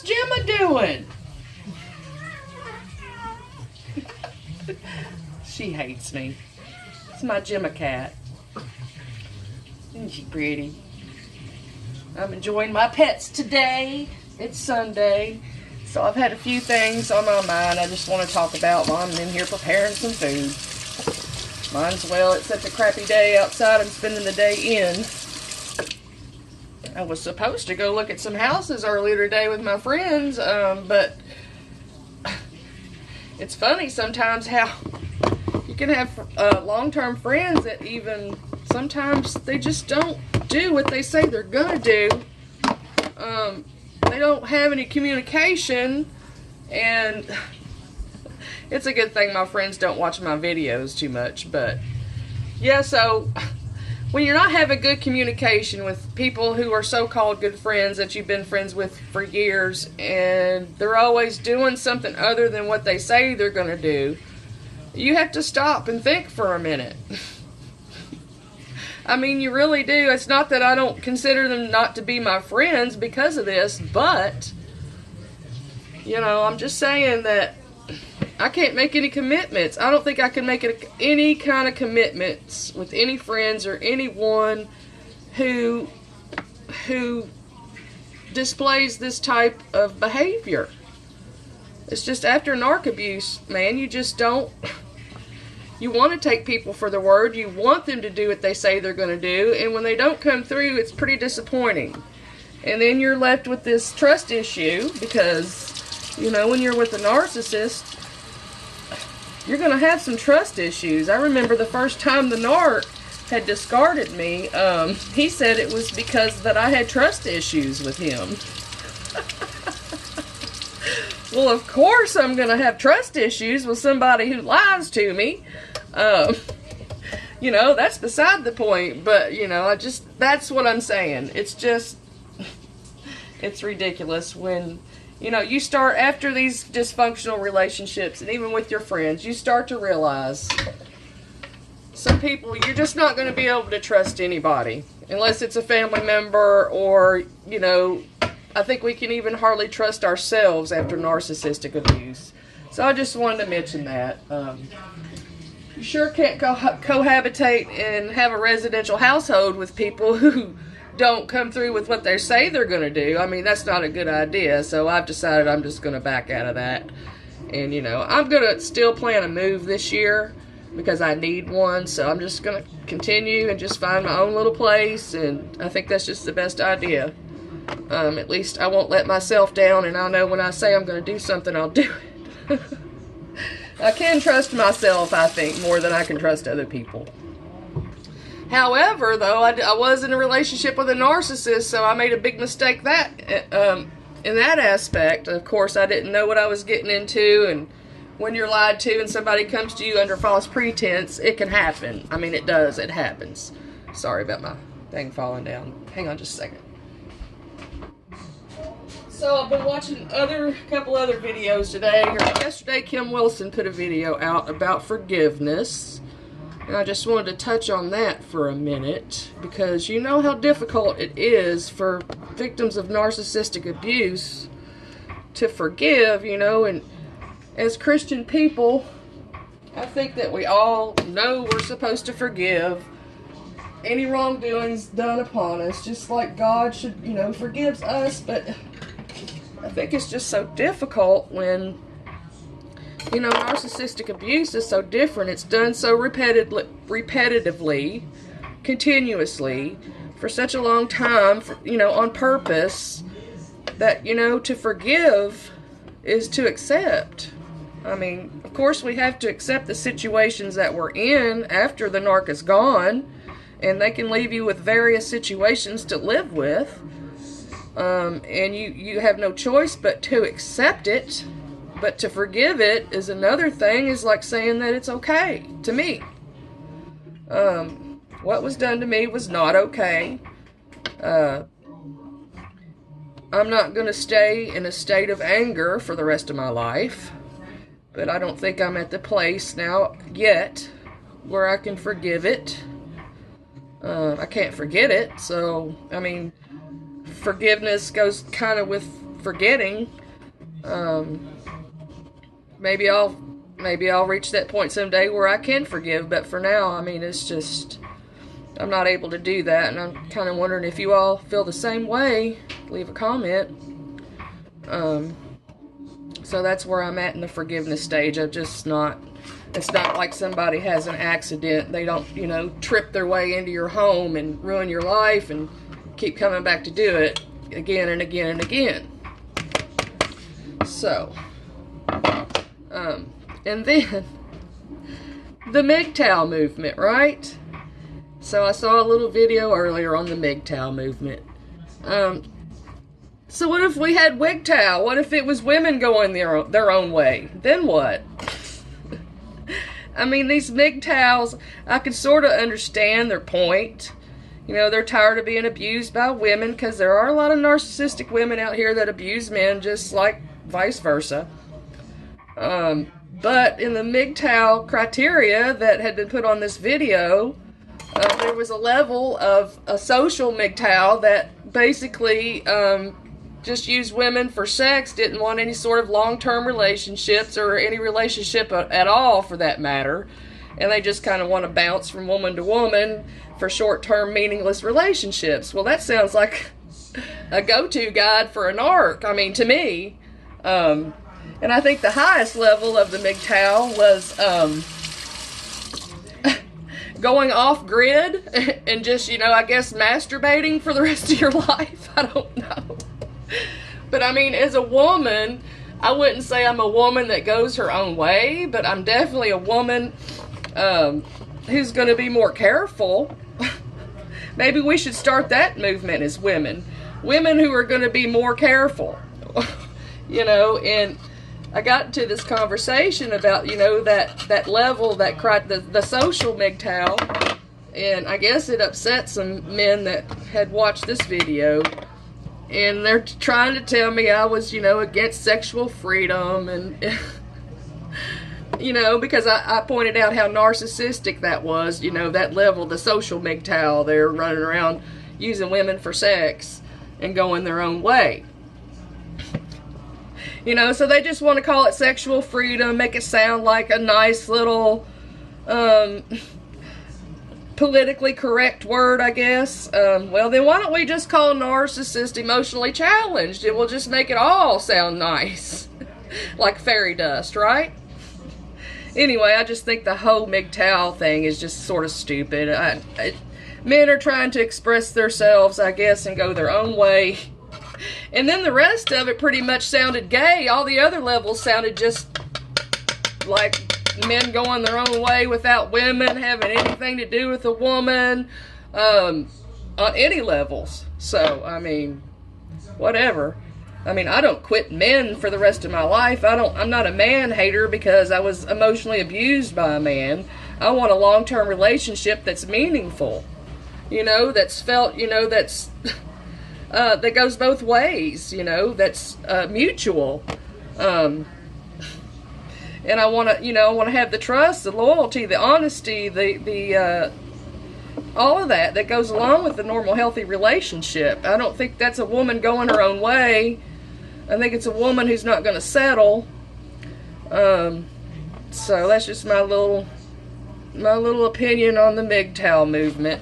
Gemma doing? She hates me. It's my Gemma cat. Isn't she pretty? I'm enjoying my pets today. It's Sunday. So I've had a few things on my mind I just want to talk about while I'm in here preparing some food. Might as well. It's such a crappy day outside. I'm spending the day in. I was supposed to go look at some houses earlier today with my friends, but it's funny sometimes how you can have long-term friends that even sometimes they just don't do what they say they're gonna do. They don't have any communication, and it's a good thing my friends don't watch my videos too much. But yeah, so when you're not having good communication with people who are so-called good friends that you've been friends with for years, and they're always doing something other than what they say they're going to do, you have to stop and think for a minute. I mean, you really do. It's not that I don't consider them not to be my friends because of this, but, you know, I'm just saying that I can't make any commitments. I don't think I can make any kind of commitments with any friends or anyone who displays this type of behavior. It's just after narc abuse, man, you just don't. You want to take people for their word. You want them to do what they say they're going to do, and when they don't come through, it's pretty disappointing. And then you're left with this trust issue because, you know, when you're with a narcissist, you're going to have some trust issues. I remember the first time the narc had discarded me, he said it was because that I had trust issues with him. Well, of course I'm going to have trust issues with somebody who lies to me. You know, that's beside the point, but, you know, that's what I'm saying. It's just, it's ridiculous when, you know, you start, after these dysfunctional relationships, and even with your friends, you start to realize some people, you're just not going to be able to trust anybody. Unless it's a family member or, you know, I think we can even hardly trust ourselves after narcissistic abuse. So I just wanted to mention that. You sure can't cohabitate and have a residential household with people who don't come through with what they say they're going to do. I mean, that's not a good idea. So I've decided I'm just going to back out of that. And, you know, I'm going to still plan a move this year because I need one. So I'm just going to continue and just find my own little place. And I think that's just the best idea. At least I won't let myself down. And I know when I say I'm going to do something, I'll do it. I can trust myself, I think, more than I can trust other people. However, though, I was in a relationship with a narcissist, so I made a big mistake in that aspect. Of course, I didn't know what I was getting into, and when you're lied to and somebody comes to you under false pretense, it can happen. I mean, it does. It happens. Sorry about my thing falling down. Hang on just a second. So I've been watching a couple other videos today. Yesterday, Kim Wilson put a video out about forgiveness. And I just wanted to touch on that for a minute, because you know how difficult it is for victims of narcissistic abuse to forgive, you know, and as Christian people, I think that we all know we're supposed to forgive any wrongdoings done upon us, just like God should, you know, forgives us. But I think it's just so difficult when, you know, narcissistic abuse is so different. It's done so repetitively, continuously, for such a long time, you know, on purpose, that, you know, to forgive is to accept. I mean, of course we have to accept the situations that we're in after the narc is gone, and they can leave you with various situations to live with, and you have no choice but to accept it. But to forgive it is another thing, is like saying that it's okay to me. What was done to me was not okay. I'm not going to stay in a state of anger for the rest of my life. But I don't think I'm at the place now yet where I can forgive it. I can't forget it. So, I mean, forgiveness goes kind of with forgetting. Maybe I'll reach that point someday where I can forgive, but for now, I mean, it's just, I'm not able to do that, and I'm kind of wondering if you all feel the same way. Leave a comment. So that's where I'm at in the forgiveness stage. It's not like somebody has an accident. They don't, you know, trip their way into your home and ruin your life and keep coming back to do it again and again and again. So, and then the MGTOW movement, right? So I saw a little video earlier on the MGTOW movement. So what if we had WGTOW? What if it was women going their own way? Then what? I mean, these MGTOWs, I can sort of understand their point. You know, they're tired of being abused by women, because there are a lot of narcissistic women out here that abuse men, just like vice versa. But in the MGTOW criteria that had been put on this video, there was a level of a social MGTOW that basically just used women for sex, didn't want any sort of long-term relationships or any relationship at all for that matter, and they just kind of want to bounce from woman to woman for short-term meaningless relationships. Well, that sounds like a go-to guide for a narc, I mean, to me. And I think the highest level of the MGTOW was going off grid and just, you know, I guess masturbating for the rest of your life. I don't know. But I mean, as a woman, I wouldn't say I'm a woman that goes her own way, but I'm definitely a woman who's going to be more careful. Maybe we should start that movement as women. Women who are going to be more careful. You know, and I got into this conversation about, you know, that level, the social MGTOW, and I guess it upset some men that had watched this video, and they're trying to tell me I was, you know, against sexual freedom, and you know, because I pointed out how narcissistic that was, you know, that level, the social MGTOW, they're running around using women for sex and going their own way. You know, so they just want to call it sexual freedom, make it sound like a nice little politically correct word, I guess. Well, then why don't we just call narcissist emotionally challenged, and we'll just make it all sound nice. Like fairy dust, right? Anyway, I just think the whole MGTOW thing is just sort of stupid. Men are trying to express themselves, I guess, and go their own way. And then the rest of it pretty much sounded gay. All the other levels sounded just like men going their own way without women having anything to do with a woman on any levels. So, I mean, whatever. I mean, I don't quit men for the rest of my life. I'm not a man hater because I was emotionally abused by a man. I want a long-term relationship that's meaningful. You know, that's felt, you know, that's that goes both ways, you know, that's mutual. And I want to, you know, I want to have the trust, the loyalty, the honesty, the all of that goes along with the normal, healthy relationship. I don't think that's a woman going her own way. I think it's a woman who's not going to settle. So that's just my little opinion on the MGTOW movement.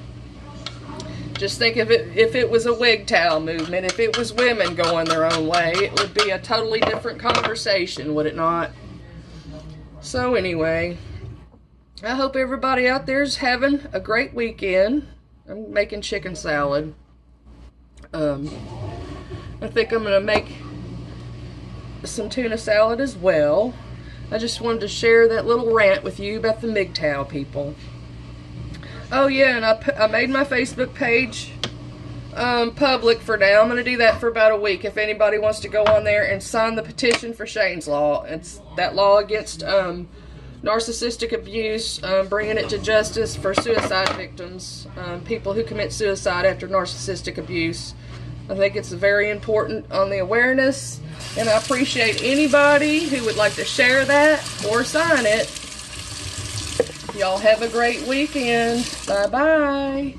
Just think of it, if it was a WGTOW movement, if it was women going their own way, it would be a totally different conversation, would it not? So anyway, I hope everybody out there's having a great weekend. I'm making chicken salad. I think I'm going to make some tuna salad as well. I just wanted to share that little rant with you about the MGTOW people. Oh yeah, and I made my Facebook page public for now. I'm going to do that for about a week. If anybody wants to go on there and sign the petition for Shane's Law. It's that law against narcissistic abuse, bringing it to justice for suicide victims, people who commit suicide after narcissistic abuse. I think it's very important on the awareness, and I appreciate anybody who would like to share that or sign it. Y'all have a great weekend. Bye-bye.